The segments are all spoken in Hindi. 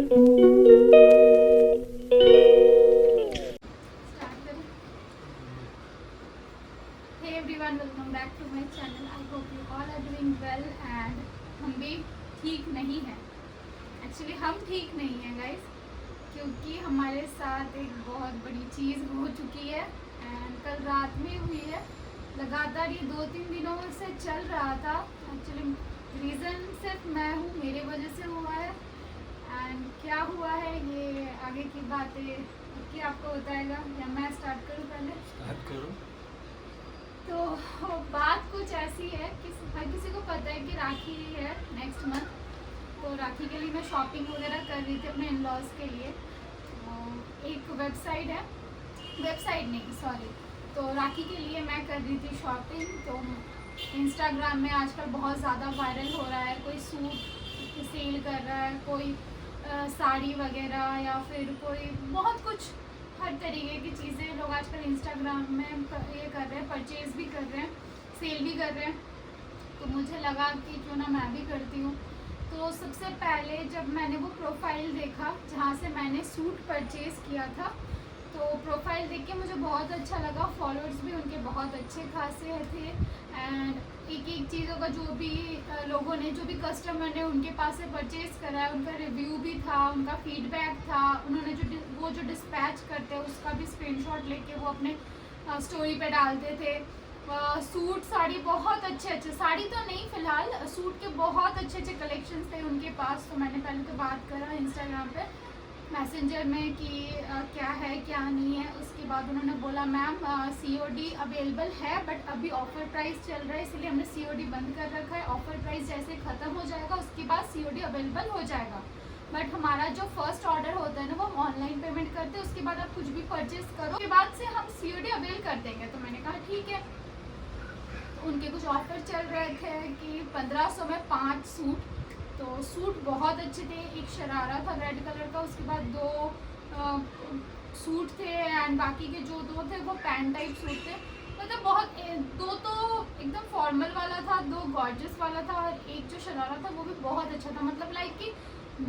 Everyone, welcome back to my channel. I hope you all are doing well एंड हम भी ठीक नहीं हैं। एक्चुअली हम ठीक नहीं हैं गाइस, क्योंकि हमारे साथ एक बहुत बड़ी चीज़ हो चुकी है एंड कल रात में हुई है। लगातार ये 2-3 दिनों से चल रहा था। एक्चुअली रीज़न सिर्फ मैं हूँ, मेरे वजह से हुआ है एंड क्या हुआ है ये आगे की बातें कि आपको बताएगा, या मैं स्टार्ट करूँ? पहले स्टार्ट करो। तो बात कुछ ऐसी है कि हर किसी को पता है कि राखी है नेक्स्ट मंथ, तो राखी के लिए मैं शॉपिंग वगैरह कर रही थी अपने इन-लॉज के लिए। एक वेबसाइट है, वेबसाइट नहीं सॉरी, तो राखी के लिए मैं कर रही थी शॉपिंग। तो इंस्टाग्राम में आजकल बहुत ज़्यादा वायरल हो रहा है, कोई सूट सेल कर रहा है, कोई साड़ी वगैरह, या फिर कोई बहुत कुछ हर तरीके की चीज़ें लोग आजकल इंस्टाग्राम में ये कर रहे हैं, परचेज़ भी कर रहे हैं, सेल भी कर रहे हैं। तो मुझे लगा कि क्यों ना मैं भी करती हूँ। तो सबसे पहले जब मैंने वो प्रोफाइल देखा जहाँ से मैंने सूट परचेज़ किया था, तो प्रोफाइल देख के मुझे बहुत अच्छा लगा। फॉलोअर्स भी उनके बहुत अच्छे खासे थे एंड एक चीज़ों का जो भी लोगों ने, जो भी कस्टमर ने उनके पास से परचेज़ करा है, उनका रिव्यू भी था, उनका फीडबैक था। उन्होंने जो डिस्पैच करते हैं उसका भी स्क्रीनशॉट लेके वो अपने स्टोरी पे डालते थे। सूट साड़ी बहुत अच्छे, साड़ी तो नहीं फ़िलहाल, सूट के बहुत अच्छे कलेक्शंस थे उनके पास। तो मैंने पहले तो बात करा इंस्टाग्राम पे मैसेंजर में कि क्या है क्या नहीं है। उसके बाद उन्होंने बोला मैम COD अवेलेबल है, बट अभी ऑफ़र प्राइस चल रहा है, इसलिए हमने COD बंद कर रखा है। ऑफ़र प्राइस जैसे ख़त्म हो जाएगा उसके बाद COD अवेलेबल हो जाएगा, बट हमारा जो फर्स्ट ऑर्डर होता है ना वो हम ऑनलाइन पेमेंट करते हैं, उसके बाद आप कुछ भी परचेज़ करो उसके बाद से हम COD अवेल कर देंगे। तो मैंने कहा ठीक है। तो उनके कुछ ऑफ़र चल रहे थे कि 1500 में 5 सूट। तो सूट बहुत अच्छे थे, एक शरारा था रेड कलर का, उसके बाद 2 सूट थे एंड बाकी के जो 2 थे वो पैंट टाइप सूट थे। मतलब बहुत 2 तो एकदम फॉर्मल वाला था, 2 गॉर्जियस वाला था, और एक जो शरारा था वो भी बहुत अच्छा था। मतलब लाइक कि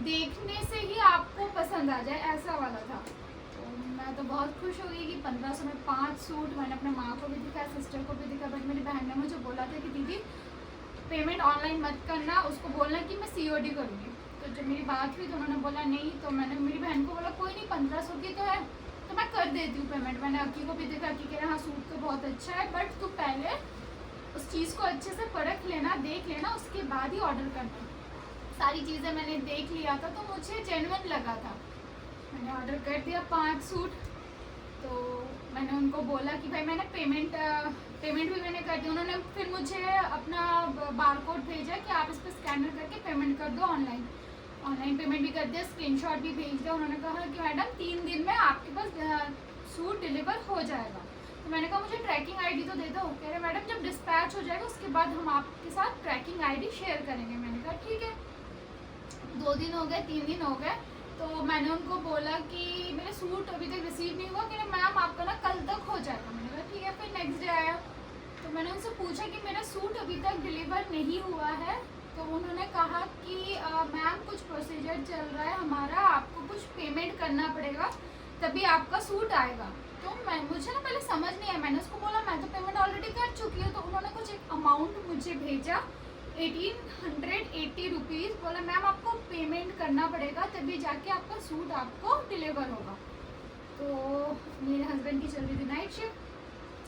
देखने से ही आपको पसंद आ जाए ऐसा वाला था। तो मैं तो बहुत खुश हो गई कि 1500 में 5 सूट। मैंने अपने माँ को भी दिखाया, सिस्टर को भी दिखाया, बट मेरी बहन ने मुझे बोला था कि दीदी पेमेंट ऑनलाइन मत करना, उसको बोलना कि मैं COD करूँगी। तो जब मेरी बात हुई तो उन्होंने बोला नहीं, तो मैंने मेरी बहन को बोला कोई नहीं 1500 की तो है तो मैं कर देती हूँ पेमेंट। मैंने अक्की को भी देखा कि कह रहा हाँ सूट तो बहुत अच्छा है, बट तू पहले उस चीज़ को अच्छे से परख लेना, देख लेना, उसके बाद ही ऑर्डर करना। सारी चीज़ें मैंने देख लिया था तो मुझे जेन्युइन लगा था। मैंने ऑर्डर कर दिया 5 सूट। तो मैंने उनको बोला कि भाई मैंने पेमेंट भी मैंने कर दी। उन्होंने फिर मुझे अपना बारकोड भेजा कि आप इस पर स्कैनर करके पेमेंट कर दो, ऑनलाइन पेमेंट भी कर दिया, स्क्रीनशॉट भी भेज दिया। उन्होंने कहा कि मैडम 3 दिन में आपके पास सूट डिलीवर हो जाएगा। तो मैंने कहा मुझे ट्रैकिंग ID तो दे दो। कह रहे मैडम जब डिस्पैच हो जाएगा उसके बाद हम आपके साथ ट्रैकिंग ID शेयर करेंगे। मैंने कहा ठीक है। 2 दिन हो गए, 3 दिन हो गए, तो मैंने उनको बोला कि मेरा सूट अभी तक रिसीव नहीं हुआ। कि मैम आपका ना कल तक हो जाएगा। मैंने कहा ठीक है। फिर नेक्स्ट डे आया तो मैंने उनसे पूछा कि मेरा सूट अभी तक डिलीवर नहीं हुआ है। तो उन्होंने कहा कि मैम कुछ प्रोसीजर चल रहा है हमारा, आपको कुछ पेमेंट करना पड़ेगा तभी आपका सूट आएगा। तो मुझे ना पहले समझ नहीं आया। मैंने उसको बोला मैं तो पेमेंट ऑलरेडी कर चुकी हूँ। तो उन्होंने कुछ एक अमाउंट मुझे भेजा 1880 रुपीज़। बोला मैम आपको पेमेंट करना पड़ेगा तभी जाके आपका सूट आपको डिलीवर होगा। तो मेरे हस्बैंड की चल रही थी नाइट शिफ्ट,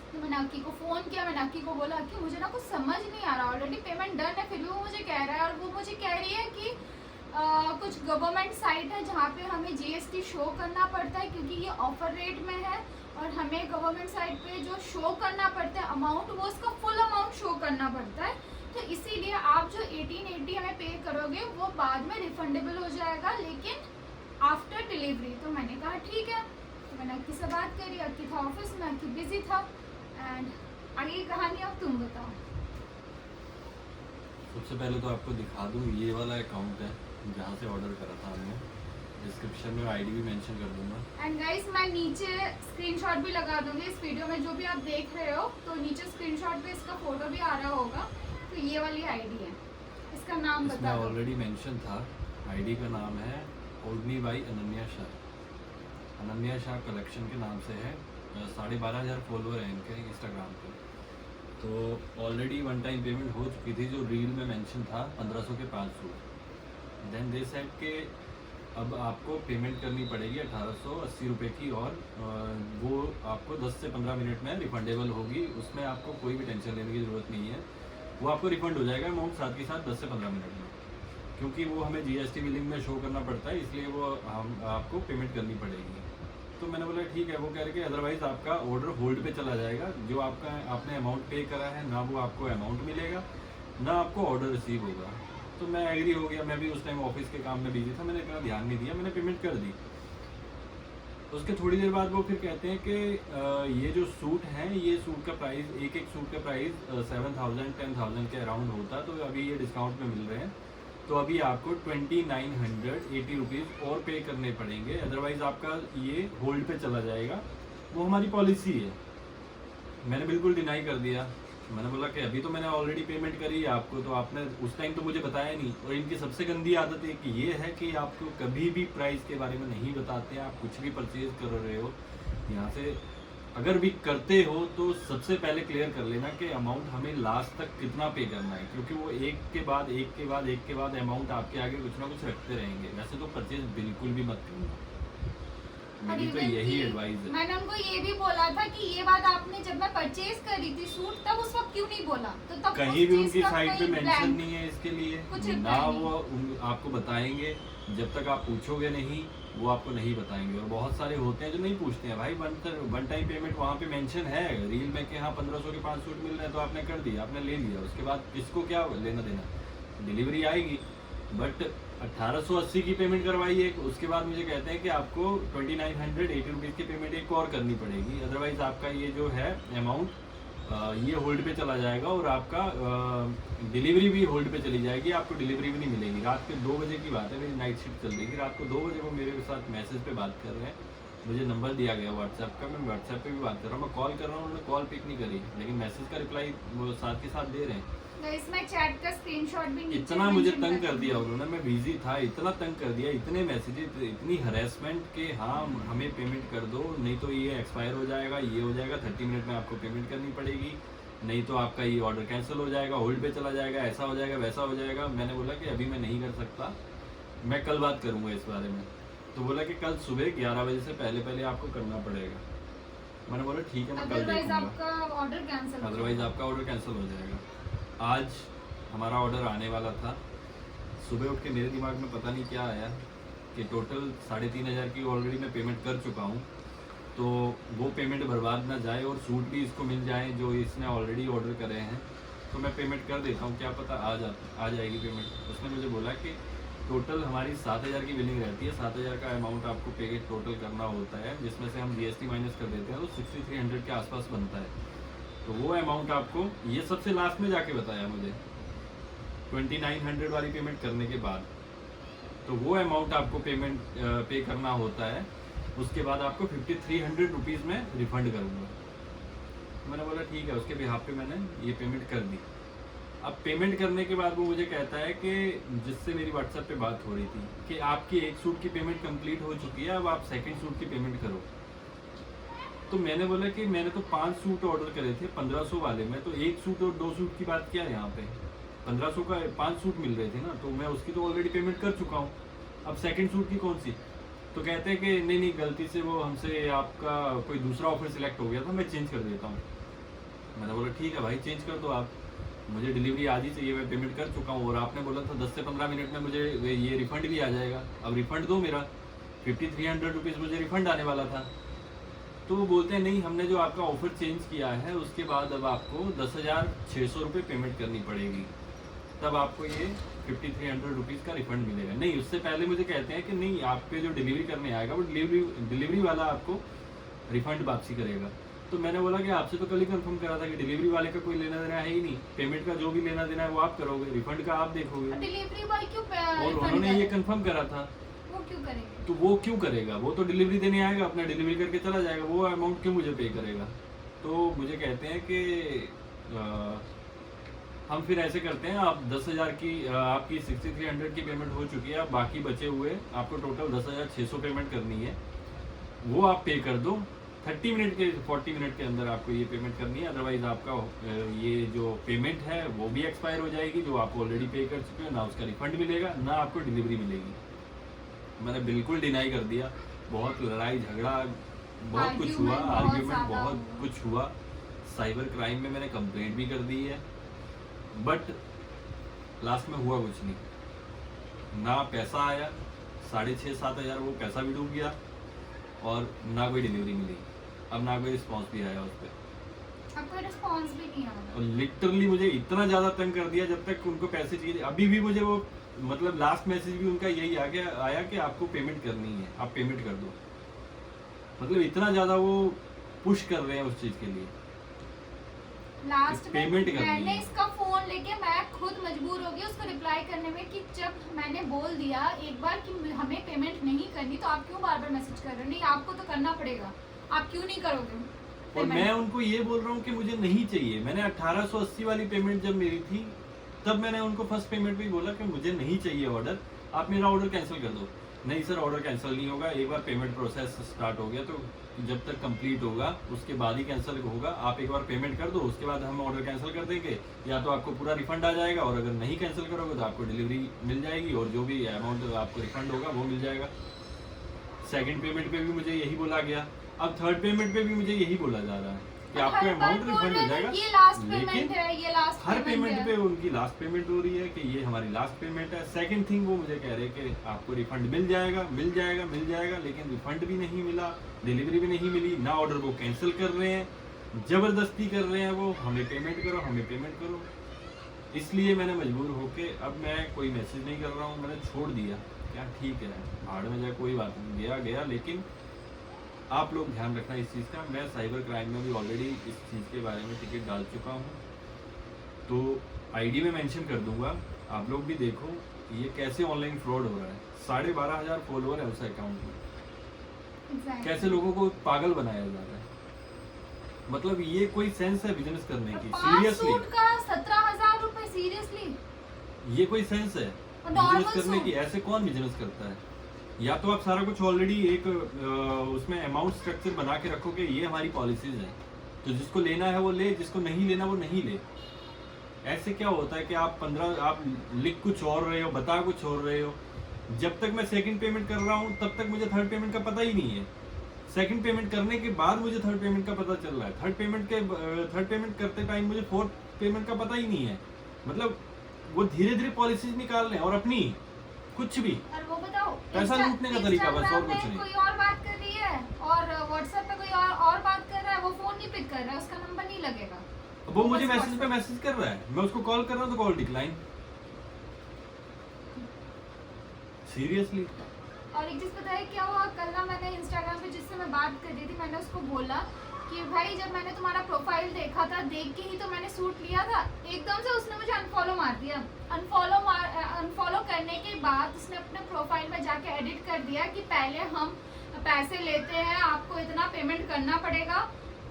तो मैंने अक्की को फ़ोन किया। मैंने अक्की को बोला कि मुझे ना कुछ समझ नहीं आ रहा, ऑलरेडी पेमेंट डन है फिर भी वो मुझे कह रहा है, और वो मुझे कह रही है कि कुछ गवर्नमेंट साइट है जहाँ पे हमें GST शो करना पड़ता है क्योंकि ये ऑफ़र रेट में है, और हमें गवर्नमेंट साइट पे जो शो करना पड़ता है अमाउंट, वो उसका फुल अमाउंट शो करना पड़ता है। तो इसीलिए आप जो 1880 हमें पे करोगे वो बाद में रिफंडेबल हो जाएगा, लेकिन आफ्टर डिलीवरी। तो मैंने कहा ठीक है। तो मैंने अक्की से बात करी, अक्की था ऑफिस में, अक्की बिजी था एंड आगे की कहानी अब तुम बताओ। सबसे पहले तो आपको दिखा दूँ, ये वाला अकाउंट है जहाँ से ऑर्डर करा था हमने। डिस्क्रिप्शन में ID भी मेंशन कर दूंगा। एंड गाइस मैं नीचे स्क्रीनशॉट भी लगा दूंगी इस वीडियो में, जो भी आप देख रहे हो तो नीचे स्क्रीनशॉट पे इसका फोटो भी आ रहा होगा। तो ये वाली ID है, इसका नाम बता दो। ऑलरेडी मेंशन था, ID का नाम है ओढ़नी बाई अनन्या शाह, अनन्या शाह कलेक्शन के नाम से है। 12,500 फॉलोअर हैं इनके इंस्टाग्राम पे। तो ऑलरेडी वन टाइम पेमेंट हो चुकी थी जो रील में मेंशन था 1500 के 5 सूट। देन दे सेड के अब आपको पेमेंट करनी पड़ेगी 1880 रुपये की, और वो आपको 10 से 15 मिनट में रिफंडेबल होगी। उसमें आपको कोई भी टेंशन लेने की ज़रूरत नहीं है, वो आपको रिफंड हो जाएगा अमाउंट साथ के साथ 10 से 15 मिनट में, क्योंकि वो हमें जीएसटी बिलिंग में शो करना पड़ता है, इसलिए वो हम आपको पेमेंट करनी पड़ेगी। तो मैंने बोला ठीक है। वो कह रहे कि अदरवाइज़ आपका ऑर्डर होल्ड पे चला जाएगा, जो आपने अमाउंट पे करा है ना वो आपको अमाउंट मिलेगा ना आपको ऑर्डर रिसीव होगा। तो मैं एग्री हो गया। मैं भी उस टाइम ऑफिस के काम में बिजी था, मैंने इतना ध्यान नहीं दिया, मैंने पेमेंट कर दी। उसके थोड़ी देर बाद वो फिर कहते हैं कि ये जो सूट हैं, ये सूट का प्राइस, एक सूट का प्राइस 7,000 10,000 के अराउंड होता, तो अभी ये डिस्काउंट में मिल रहे हैं, तो अभी आपको 2980 रुपीज़ और पे करने पड़ेंगे, अदरवाइज़ आपका ये होल्ड पे चला जाएगा। वो हमारी पॉलिसी है। मैंने बिल्कुल डिनाई कर दिया। मैंने बोला कि अभी तो मैंने ऑलरेडी पेमेंट करी है आपको, तो आपने उस टाइम तो मुझे बताया नहीं। और इनकी सबसे गंदी आदत है कि ये है कि आपको कभी भी प्राइस के बारे में नहीं बताते हैं। आप कुछ भी परचेज कर रहे हो यहाँ से, अगर भी करते हो तो सबसे पहले क्लियर कर लेना कि अमाउंट हमें लास्ट तक कितना पे करना है, क्योंकि वो एक के बाद अमाउंट आपके आगे कुछ ना कुछ रखते रहेंगे। वैसे तो परचेज बिल्कुल भी मत करना, मेरी तो यही एडवाइस है। मैंने उनको ये भी बोला था कि ये बात आपने जब मैं परचेज करी थी सूट, तब उस वक्त क्यों नहीं बोला? तो तब कहीं भी उनकी साइट पे मेंशन नहीं है इसके लिए, कुछ ना वो आपको बताएंगे। जब तक आप पूछोगे नहीं वो आपको नहीं बताएंगे। और बहुत सारे होते हैं जो नहीं पूछते हैं। भाई वन टाइम पेमेंट वहाँ पे मेंशन है रील में कि हाँ 1500 के 5 सूट मिल रहे हैं, तो आपने कर दिया, आपने ले लिया। उसके बाद किसको क्या लेना देना, डिलीवरी आएगी। बट 1880 की पेमेंट करवाई है, उसके बाद मुझे कहते हैं कि आपको 2980 रुपीज़ की पेमेंट एक और करनी पड़ेगी, अदरवाइज आपका ये जो है अमाउंट ये होल्ड पे चला जाएगा और आपका डिलीवरी भी होल्ड पे चली जाएगी, आपको डिलीवरी भी नहीं मिलेगी। रात के 2 बजे की बात है, मेरी नाइट शिफ्ट चल रही थी, रात को 2 बजे वो मेरे साथ मैसेज पे बात कर रहे हैं। मुझे नंबर दिया गया व्हाट्सएप का, मैं व्हाट्सएप पे भी बात कर रहा हूँ, मैं कॉल कर रहा हूँ, उन्होंने कॉल पिक नहीं करी, लेकिन मैसेज का रिप्लाई वो साथ के साथ दे रहे हैं। इसमें चैट का स्क्रीनशॉट भी नीचे इतना मुझे mention तंग कर कर दिया उन्होंने, मैं बिजी था, इतना तंग कर दिया, इतने मैसेजेस, इतनी हरेसमेंट कि हाँ हमें पेमेंट कर दो, नहीं तो ये एक्सपायर हो जाएगा, ये हो जाएगा, 30 मिनट में आपको पेमेंट करनी पड़ेगी, नहीं तो आपका ये ऑर्डर कैंसिल हो जाएगा, होल्ड पे चला जाएगा, ऐसा हो जाएगा, वैसा हो जाएगा। मैंने बोला कि अभी मैं नहीं कर सकता, मैं कल बात करूँगा इस बारे में। तो बोला कि कल सुबह 11 बजे से पहले आपको करना पड़ेगा। मैंने बोला ठीक है, मैं कल देखूंगा, अदरवाइज आपका ऑर्डर कैंसिल हो जाएगा। आज हमारा ऑर्डर आने वाला था, सुबह उठ के मेरे दिमाग में पता नहीं क्या आया कि टोटल 3500 की ऑलरेडी मैं पेमेंट कर चुका हूँ, तो वो पेमेंट बर्बाद ना जाए और सूट भी इसको मिल जाए जो इसने ऑलरेडी ऑर्डर करे हैं, तो मैं पेमेंट कर देता हूँ, क्या पता आ जाएगी पेमेंट। उसने मुझे बोला कि टोटल हमारी 7000 की बिलिंग रहती है, 7000 का अमाउंट आपको पे टोटल करना होता है, जिसमें से हम जीएसटी माइनस कर देते हैं, तो 6300 के आसपास बनता है। तो वो अमाउंट आपको, ये सबसे लास्ट में जाके बताया मुझे 2900 वाली पेमेंट करने के बाद, तो वो अमाउंट आपको पेमेंट पे करना होता है। उसके बाद आपको 5300 रुपीज़ में रिफ़ंड करूँगा। मैंने बोला ठीक है, उसके बिहाफ पे मैंने ये पेमेंट कर दी। अब पेमेंट करने के बाद वो मुझे कहता है कि जिससे मेरी व्हाट्सएप पे बात हो रही थी कि आपकी एक सूट की पेमेंट कंप्लीट हो चुकी है, अब आप सेकंड सूट की पेमेंट करो। तो मैंने बोला कि मैंने तो 5 सूट ऑर्डर करे थे 1500 वाले में, तो एक सूट और 2 सूट की बात क्या है यहाँ पे, 1500 का 5 सूट मिल रहे थे ना, तो मैं उसकी तो ऑलरेडी पेमेंट कर चुका हूँ, अब सेकंड सूट की कौन सी। तो कहते हैं कि नहीं गलती से वो हमसे आपका कोई दूसरा ऑफर सिलेक्ट हो गया था, मैं चेंज कर देता हूँ। मैंने बोला ठीक है भाई, चेंज कर दो आप, मुझे डिलीवरी आज ही चाहिए, मैं पेमेंट कर चुका हूँ और आपने बोला था 10 से 15 मिनट में मुझे ये रिफ़ंड भी आ जाएगा, अब रिफ़ंड दो मेरा 5300 रुपीज़ मुझे रिफ़ंड आने वाला था। तो वो बोलते हैं नहीं, हमने जो आपका ऑफ़र चेंज किया है उसके बाद अब आपको 10,600 रुपये पेमेंट करनी पड़ेगी, तब आपको ये 5300 रुपीज़ का रिफ़ंड मिलेगा। नहीं, उससे पहले मुझे कहते हैं कि नहीं, आपके जो डिलीवरी करने आएगा वो डिलीवरी वाला आपको रिफ़ंड वापसी करेगा। तो मैंने बोला कि आपसे तो कल ही कंफर्म करा था कि डिलीवरी वाले का कोई लेना देना है ही नहीं, पेमेंट का जो भी लेना देना है वो आप करोगे, रिफंड का आप देखोगे। डिलीवरी बॉय क्यों और उन्होंने ये कंफर्म करा था, वो क्यों करेगा? तो वो क्यों करेगा, वो तो डिलीवरी देने आएगा, अपना डिलीवरी करके चला जाएगा, वो अमाउंट क्यों मुझे पे करेगा। तो मुझे कहते हैं कि हम फिर ऐसे करते हैं, आप 10,000 की आपकी 6300 की पेमेंट हो चुकी है, अब बाकी बचे हुए आपको टोटल 10,600 पेमेंट करनी है, वो आप पे कर दो 30 मिनट के 40 मिनट के अंदर आपको ये पेमेंट करनी है। अदरवाइज आपका ये जो पेमेंट है वो भी एक्सपायर हो जाएगी, जो आप ऑलरेडी पे कर चुके हो, ना उसका रिफंड मिलेगा ना आपको डिलीवरी मिलेगी। मैंने बिल्कुल डिनाई कर दिया, बहुत लड़ाई झगड़ा बहुत कुछ हुआ, आर्ग्यूमेंट बहुत कुछ हुआ, साइबर क्राइम में मैंने कंप्लेंट भी कर दी है, बट लास्ट में हुआ कुछ नहीं, ना पैसा आया, 6,500-7 हज़ार वो पैसा भी डूब गया और ना कोई डिलीवरी मिली, अब ना कोई रिस्पॉन्स भी आया उस पर। आपको रिस्पॉन्स भी नहीं आया और लिटरली मुझे इतना ज़्यादा तंग कर दिया, जब तक उनको पैसे चाहिए, अभी भी मुझे वो मतलब लास्ट मैसेज भी उनका यही आया कि आपको पेमेंट करनी है, आप पेमेंट कर दो। मतलब इतना ज़्यादा वो पुश कर रहे हैं उस चीज़ के लिए। लास्ट में पेमेंट करनी मैंने है। इसका फोन लेके मैं खुद मजबूर हो गई उसको रिप्लाई करने में कि जब मैंने बोल दिया एक बार कि हमें पेमेंट नहीं करनी तो आप क्यों बार बार मैसेज कर रहे हो, नहीं आपको तो करना पड़ेगा, आप क्यों नहीं करोगे और payment? मैं उनको ये बोल रहा हूँ कि मुझे नहीं चाहिए। मैंने 1880 वाली पेमेंट जब मेरी थी तब मैंने उनको फर्स्ट पेमेंट भी बोला कि मुझे नहीं चाहिए ऑर्डर, आप मेरा ऑर्डर कैंसिल कर दो। नहीं सर ऑर्डर कैंसिल नहीं होगा, एक बार पेमेंट प्रोसेस स्टार्ट हो गया तो जब तक कंप्लीट होगा उसके बाद ही कैंसिल होगा, आप एक बार पेमेंट कर दो उसके बाद हम ऑर्डर कैंसिल कर देंगे, या तो आपको पूरा रिफंड आ जाएगा और अगर नहीं कैंसिल करोगे तो आपको डिलीवरी मिल जाएगी और जो भी अमाउंट आपको रिफंड होगा वो मिल जाएगा। सेकंड पेमेंट पे भी मुझे यही बोला गया, अब थर्ड पेमेंट पे भी मुझे यही बोला जा रहा है कि आपको हर बार अमाउंट बोल रिफंड रहे हो थे, जाएगा, ये लास्ट लेकिन पेमेंट है, ये लास्ट हर पेमेंट है। पे उनकी लास्ट पेमेंट हो रही है कि ये हमारी लास्ट पेमेंट है। सेकंड थिंग वो मुझे कह रहे हैं कि आपको रिफंड मिल जाएगा मिल जाएगा मिल जाएगा, लेकिन रिफंड भी नहीं मिला, डिलीवरी भी नहीं मिली, ना ऑर्डर वो कैंसिल कर रहे हैं, जबरदस्ती कर रहे हैं वो, हमें पेमेंट करो हमें पेमेंट करो। इसलिए मैंने मजबूर होके अब मैं कोई मैसेज नहीं कर रहा हूँ, मैंने छोड़ दिया, क्या ठीक है भाड़ में जाए कोई बात नहीं, गया गया। लेकिन आप लोग ध्यान रखना इस चीज़ का, मैं साइबर क्राइम में भी ऑलरेडी इस चीज़ के बारे में टिकट डाल चुका हूँ, तो आईडी में मेंशन कर दूंगा, आप लोग भी देखो ये कैसे ऑनलाइन फ्रॉड हो रहा है। 12,500 फॉलोअर है उस अकाउंट में, Exactly. कैसे लोगों को पागल बनाया जा रहा है। मतलब ये कोई सेंस है बिजनेस करने की? 5 सीरियसली सूट का 17,000 रुपए, सीरियसली ये कोई सेंस है normal बिजनेस करने सूट। की? ऐसे कौन बिजनेस करता है? या तो आप सारा कुछ ऑलरेडी एक उसमें अमाउंट स्ट्रक्चर बना के रखो कि ये हमारी पॉलिसीज हैं, तो जिसको लेना है वो ले, जिसको नहीं लेना वो नहीं ले। ऐसे क्या होता है कि आप लिख कुछ और रहे हो, बता कुछ और रहे हो। जब तक मैं सेकंड पेमेंट कर रहा हूँ तब तक मुझे थर्ड पेमेंट का पता ही नहीं है, सेकंड पेमेंट करने के बाद मुझे थर्ड पेमेंट का पता चल रहा है, थर्ड पेमेंट करते टाइम मुझे फोर्थ पेमेंट का पता ही नहीं है। मतलब वो धीरे धीरे पॉलिसीज निकाल रहे हैं और अपनी कुछ भी और वो बताओ पैसा लूटने का तरीका, बस और कुछ Instagram नहीं। में कोई और बात कर रही है और व्हाट्सएप पे कोई और बात कर रहा है, वो फोन नहीं पिक कर रहा है, उसका नंबर नहीं लगेगा, वो मुझे बस मैसेज पे मैसेज कर रहा है, मैं उसको कॉल कर रहा हूँ तो कॉल डिक्लाइन। सीरियसली। और एक चीज पता है क्या हुआ, कल ना मैंने इंस्टाग्राम पे जिससे मैं बात कर रही थी, मैंने उसको बोला कि भाई जब मैंने तुम्हारा प्रोफाइल देखा था, देख के ही तो मैंने सूट लिया था, एकदम से उसने मुझे अनफॉलो मार दिया। अनफॉलो करने के बाद उसने अपने प्रोफाइल में जाके एडिट कर दिया कि पहले हम पैसे लेते हैं, आपको इतना पेमेंट करना पड़ेगा।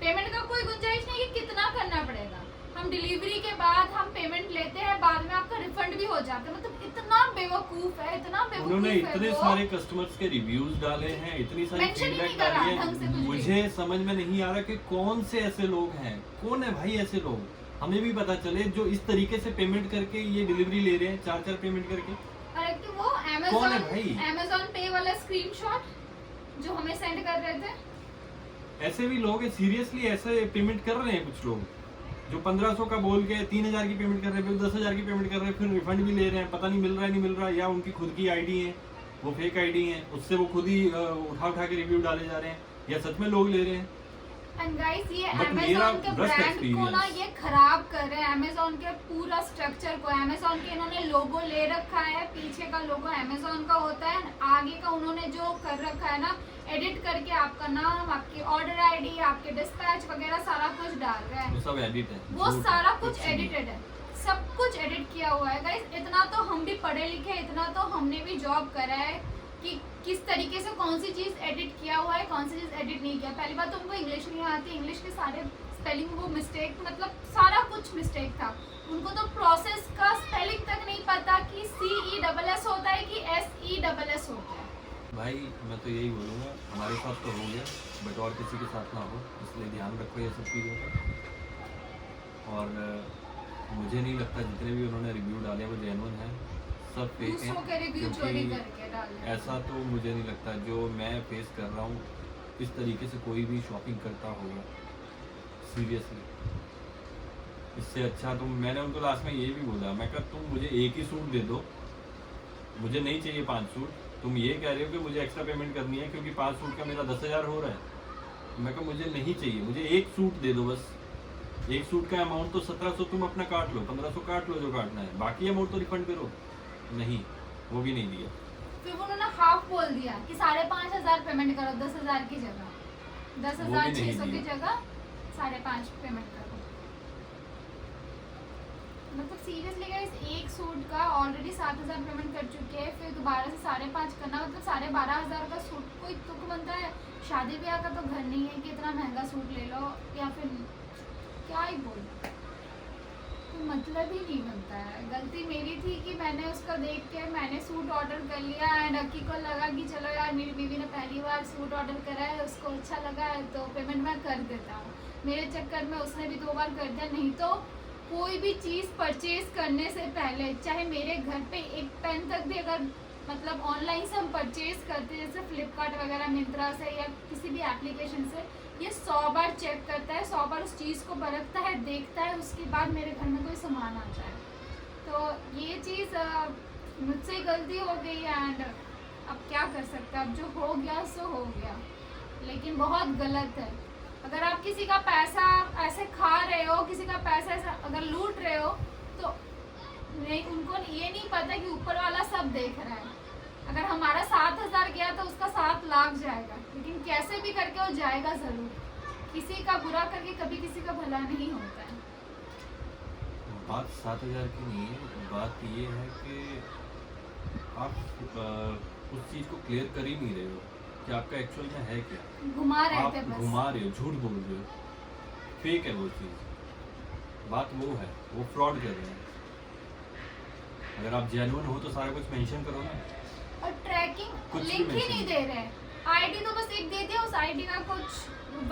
पेमेंट का कोई गुंजाइश नहीं कि कितना करना पड़ेगा, हम डिलीवरी के बाद हम पेमेंट लेते हैं, बाद में आपका रिफंड भी हो जाता है। मतलब इतना बेवकूफ है, इतना बेवकूफ उन्होंने है इतने वो। सारे कस्टमर्स के रिव्यूज डाले हैं, इतनी सारी Mention ही फीडबैक नहीं करा डाली ढंग से है, कुछ भी। मुझे समझ में नहीं आ रहा कि कौन से ऐसे लोग हैं, कौन है भाई ऐसे लोग, हमें भी पता चले जो इस तरीके से पेमेंट करके ये डिलीवरी ले रहे हैं, 4 पेमेंट करके। और एक तो वो कौन है भाई? Amazon पे वाला स्क्रीनशॉट जो हमें सेंड कर रहे थे, ऐसे भी लोग हैं, सीरियसली ऐसे पेमेंट कर रहे हैं कुछ लोग जो 1500 का बोल के 3,000 की पेमेंट कर रहे हैं, फिर 10,000 की पेमेंट कर रहे हैं, फिर रिफंड भी ले रहे हैं, पता नहीं मिल रहा है नहीं मिल रहा है, या उनकी खुद की आईडी है, वो फेक आईडी है, उससे वो खुद ही उठा के रिव्यू डाले जा रहे हैं, या सच में लोग ले रहे हैं। एंड गाइस ये But मेरा Amazon के worst ब्रांड को ना experience। ये खराब कर रहे हैं, Amazon के पूरा स्ट्रक्चर को। Amazon के इन्होंने लोगो ले रखा है, पीछे का लोगो Amazon का होता है, आगे का उन्होंने जो कर रखा है ना, एडिट करके आपका नाम, आपकी ऑर्डर आईडी, आपके डिस्पैच वगैरह सारा कुछ डाल रहा है। वो सब एडिट है, वो झूठ सारा है, कुछ नहीं। एडिटेड है, सब कुछ एडिट किया हुआ है गाइस। इतना तो हम भी पढ़े लिखे, इतना तो हमने भी जॉब करा है कि किस तरीके से कौन सी चीज एडिट किया हुआ है, कौन सी चीज एडिट नहीं किया। पहली बात तो उनको इंग्लिश नहीं आती, इंग्लिश के सारे स्पेलिंग वो मिस्टेक, मतलब सारा कुछ मिस्टेक था। उनको तो प्रोसेस का स्पेलिंग तक नहीं पता कि CESS होता है कि SESS होता है। भाई मैं तो यही बोलूँगा, हमारे साथ तो हो गया, बट और किसी के साथ ना हो, इसलिए ध्यान रखो ये सब चीज़ों का। और मुझे नहीं लगता जितने भी उन्होंने रिव्यू डाले वो जेन्युइन है, सब फेक हैं। दूसरों के रिव्यू चोरी करके डाल दिया। ऐसा तो मुझे नहीं लगता, जो मैं फेस कर रहा हूँ इस तरीके से कोई भी शॉपिंग करता होगा, सीरियसली। इससे अच्छा तुम, मैंने उनको लास्ट में ये भी बोला, मैं कहा तुम मुझे एक ही सूट दे दो, मुझे नहीं चाहिए 5 सूट। तुम ये कह रहे हो कि मुझे एक्स्ट्रा पेमेंट करनी है क्योंकि 5 सूट का मेरा 10,000 हो रहा है। मैं कहा मुझे नहीं चाहिए, मुझे एक सूट दे दो बस। एक सूट का अमाउंट तो 1700 तुम अपना काट लो, 1500 काट लो जो काटना है, बाकी अमाउंट तो रिफंड करो। नहीं, वो भी नहीं दिया। फिर उन्होंने हाफ बोल दिया कि 5,500 पेमेंट करो 10,000 की जगह, 10,600 की जगह 5,500 पेमेंट करो। मतलब सीरियसली गाइस, एक सूट का ऑलरेडी 7,000 पेमेंट कर चुके हैं, फिर दोबारा से 5,500 करना, मतलब 12,500 का सूट कोई तुक बनता है? शादी ब्याह का तो घर नहीं है कि इतना महंगा सूट ले लो, या फिर क्या ही बोल, तो मतलब ही नहीं बनता है। गलती मेरी थी कि मैंने उसका देख के मैंने सूट ऑर्डर कर लिया, एंड अक्की को लगा कि चलो यार मेरी बीवी ने पहली बार सूट ऑर्डर करा है, उसको अच्छा लगा है तो पेमेंट मैं कर देता हूँ। मेरे चक्कर में उसने भी 2 बार कर दिया। नहीं तो कोई भी चीज़ परचेज करने से पहले, चाहे मेरे घर पे एक पेन तक भी अगर मतलब ऑनलाइन से हम परचेज करते हैं, जैसे फ्लिपकार्ट वगैरह, मिंत्रा से या किसी भी एप्लीकेशन से, ये 100 बार चेक करता है, 100 बार उस चीज़ को परखता है, देखता है, उसके बाद मेरे घर में कोई सामान आ जाए। तो ये चीज़ मुझसे गलती हो गई, एंड अब क्या कर सकते हैं, अब जो हो गया सो हो गया, लेकिन बहुत गलत है। अगर आप किसी का पैसा ऐसे खा रहे हो, किसी का पैसा ऐसा अगर लूट रहे हो, तो नहीं, उनको ये नहीं पता कि ऊपर वाला सब देख रहा है। अगर हमारा 7,000 गया तो उसका 7 लाख जाएगा, लेकिन कैसे भी करके वो जाएगा ज़रूर। किसी का बुरा करके कभी किसी का भला नहीं होता है। बात 7,000 की नहीं है, बात ये है कि आप उस चीज़ को क्लियर कर ही नहीं रहे हो कि आपका एक्चुअल में है क्या। घुमा रहे आप थे बस, घुमा रहे हो, झूठ बोल रहे हो, फेक है वो चीज़। बात वो है, वो फ्रॉड कर रहे हैं। अगर आप जेन्युइन हो तो सारा कुछ मेंशन करो ना। और ट्रैकिंग कुछ भी लिंक ही mention नहीं दे रहे। आईडी तो बस एक दे दिया, उस आईडी का कुछ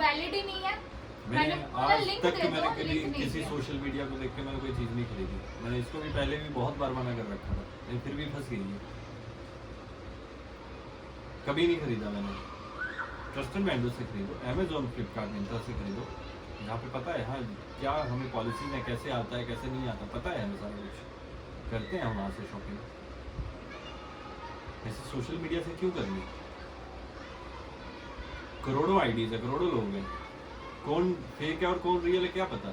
वैलिड ही नहीं है। मैंने बोला आज लिंक तक दे मैंने दो, कभी लिंक नहीं किसी दिया। सोशल मीडिया को देख के मैंने कोई चीज़ नहीं खरीदी। मैंने इसको भी पहले भी बहुत बार मना कर रखा था, लेकिन फिर भी फंस गई है। कभी नहीं खरीदा मैंने। ट्रस्टेड वेंडर से खरीदो, अमेजोन, फ्लिपकार्ट, मिंत्रा से खरीदो, जहाँ पे पता है हाँ क्या हमें पॉलिसी में कैसे आता है कैसे नहीं आता, पता है हमें सारा कुछ। करते हैं हम वहाँ से शॉपिंग। ऐसे सोशल मीडिया से क्यों करनी? करोड़ों आईडीज है, करोड़ों लोग हैं, कौन फेक है और कौन रियल है क्या पता।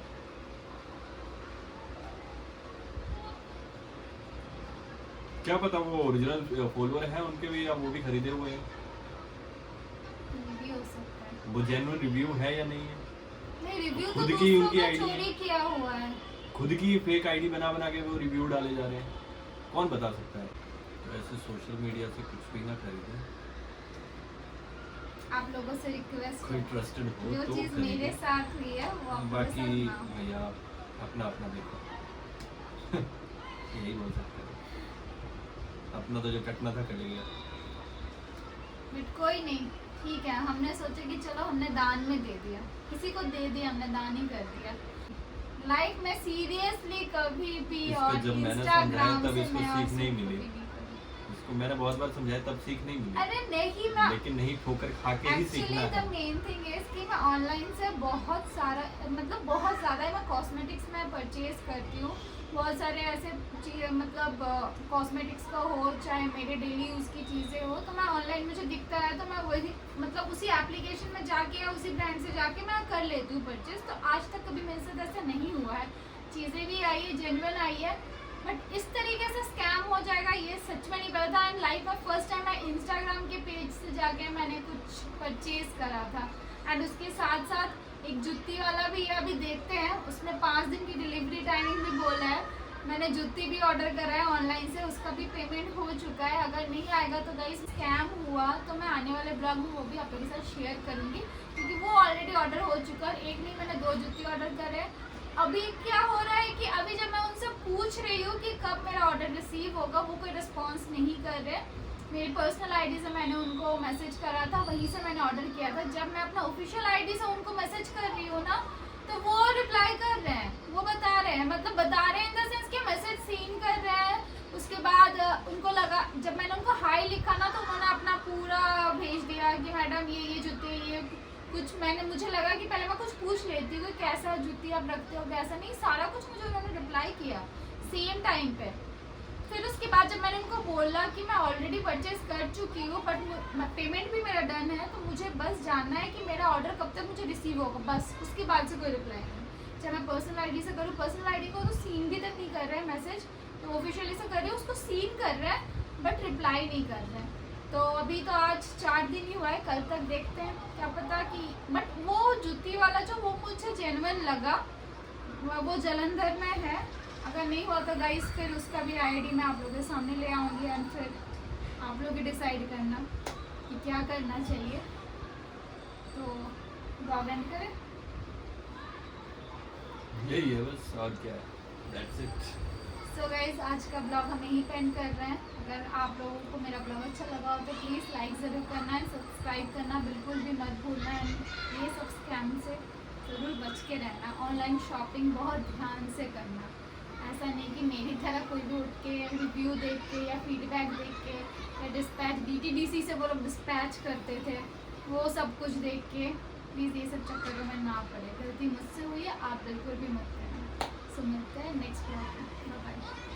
क्या पता वो ओरिजिनल फॉलोअर हैं उनके भी, या वो भी खरीदे हुए हैं। ये भी हो सकता है। वो जेन्युइन रिव्यू है या नहीं है। नहीं, रिव्यू तो खुद की दूसरों उनकी का आईडी चोरी किया हुआ है। खुद की फेक आईडी बना बना के वो रिव्यू डाले जा रहे हैं, कौन बता सकता है। तो ऐसे सोशल मीडिया से कुछ भी ना खरीदें। आप लोगों से रिक्वेस्ट कोई है, ट्रस्टेड हो जो तो चीज़ खरीदें। मेरे साथ हुई है वो आपके बाकी साथ ना हो। भैया अपना अपना देखो। यही बोल सकते हैं। अपना तो जो कटना था कट गया। बट कोई नहीं, ठीक है। हमने सोचा कि चलो हमने दान में दे दिया, किसी को दे दिया, हमने दान ही कर दिया। लाइफ में सीरियसली कभी भी, इसको और जब मैंने इंस्टाग्राम समझाया तब से इसको मैं और सीख नहीं सिर्फ मिली। कभी नहीं करी। इसको मैंने बहुत बार समझाया तब सीख नहीं मिली। अरे नहीं, मैं लेकिन नहीं, ठोकर खा के ही एक्चुअली सीखना द है। मेन थिंग इज कि मैं ऑनलाइन से बहुत सारा, मतलब बहुत ज़्यादा मैं कॉस्मेटिक्स में परचेज करती हूँ। बहुत सारे ऐसे मतलब कॉस्मेटिक्स का हो, चाहे मेरे डेली यूज़ की चीज़ें हो, तो मैं ऑनलाइन मुझे दिखता है तो मैं वही मतलब उसी एप्लीकेशन में जाके या उसी ब्रांड से जाके मैं कर लेती हूँ परचेज। तो आज तक कभी मेरे साथ ऐसा नहीं हुआ है। चीज़ें भी आई है, जेन्युइन आई है, बट इस तरीके से स्कैम हो जाएगा ये सच में नहीं पता था। एंड लाइफ में फर्स्ट टाइम मैं इंस्टाग्राम के पेज से जाके मैंने कुछ परचेज करा था। एंड उसके साथ साथ एक जुत्ती वाला भी है, अभी देखते हैं, उसने 5 दिन की डिलीवरी टाइमिंग भी बोला है। मैंने जूती भी ऑर्डर करा है ऑनलाइन से, उसका भी पेमेंट हो चुका है। अगर नहीं आएगा तो गाइस स्कैम हुआ तो मैं आने वाले ब्लॉग में वो भी आपके साथ शेयर करूंगी, क्योंकि वो ऑलरेडी ऑर्डर हो चुका है। एक नहीं, मैंने 2 जूती ऑर्डर करे। अभी क्या हो रहा है कि अभी जब मैं उनसे पूछ रही हूँ कि कब मेरा ऑर्डर रिसीव होगा, वो कोई रिस्पॉन्स नहीं कर रहे। मेरी पर्सनल आईडी से मैंने उनको मैसेज करा था, वहीं से मैंने ऑर्डर किया था। जब मैं अपना ऑफिशियल आईडी से उनको मैसेज कर रही हूँ ना, तो वो रिप्लाई कर रहे हैं, वो बता रहे हैं, मतलब बता रहे हैं इन द सेंस कि मैसेज सीन कर रहे हैं। उसके बाद उनको लगा, जब मैंने उनको हाई लिखा ना, तो उन्होंने अपना पूरा भेज दिया कि मैडम ये जूते, ये कुछ। मुझे लगा कि पहले मैं कुछ पूछ लेती हूँ, कैसा जूती आप रखते हो, कैसा नहीं, सारा कुछ मुझे उन्होंने रिप्लाई किया सेम टाइम पे। फिर उसके बाद जब मैंने उनको बोला कि मैं ऑलरेडी परचेज कर चुकी हूँ, बट पेमेंट भी मेरा डन है, तो मुझे बस जानना है कि मेरा ऑर्डर कब तक मुझे रिसीव होगा, बस। उसके बाद से कोई रिप्लाई नहीं। चाहे मैं पर्सनल आईडी से करूँ, पर्सनल आईडी को तो सीन भी तक नहीं कर रहे हैं मैसेज, तो ऑफिशियली से कर रही हूँ, उसको सीन कर रहे हैं बट रिप्लाई नहीं कर रहे हैं। तो अभी तो आज 4 दिन ही हुआ है, कल तक देखते हैं, क्या पता कि। बट वो जूती वाला जो वो मुझे जेन्युइन लगा, वो जलंधर में है। अगर नहीं हुआ तो गाइस फिर उसका भी आईडी मैं आप लोगों के सामने ले आऊँगी, एंड फिर आप लोग ही डिसाइड करना कि क्या करना चाहिए। तो ब्लॉग एंड करें। यही है बस, और क्या है, दैट्स इट। सो गाइस आज का ब्लॉग हम यहीं पे एंड कर रहे हैं। अगर आप लोगों को मेरा ब्लॉग अच्छा लगा हो तो प्लीज़ लाइक ज़रूर करना है, सब्सक्राइब करना बिल्कुल भी मत भूलना है। ये सब स्कैम से ज़रूर बच के रहना। ऑनलाइन शॉपिंग बहुत ध्यान से करना, ऐसा नहीं कि मेरी तरह कोई भी उठ के रिव्यू देख के या फीडबैक देख के या डिस्पैच DTDC से वो लोग डिस्पैच करते थे, वो सब कुछ देख के प्लीज़ ये सब चक्करों में ना पड़े। गलती मुझसे हुई है, आप बिल्कुल भी मत करना। सो मिलते हैं नेक्स्ट ब्लॉग में, बाय बाय।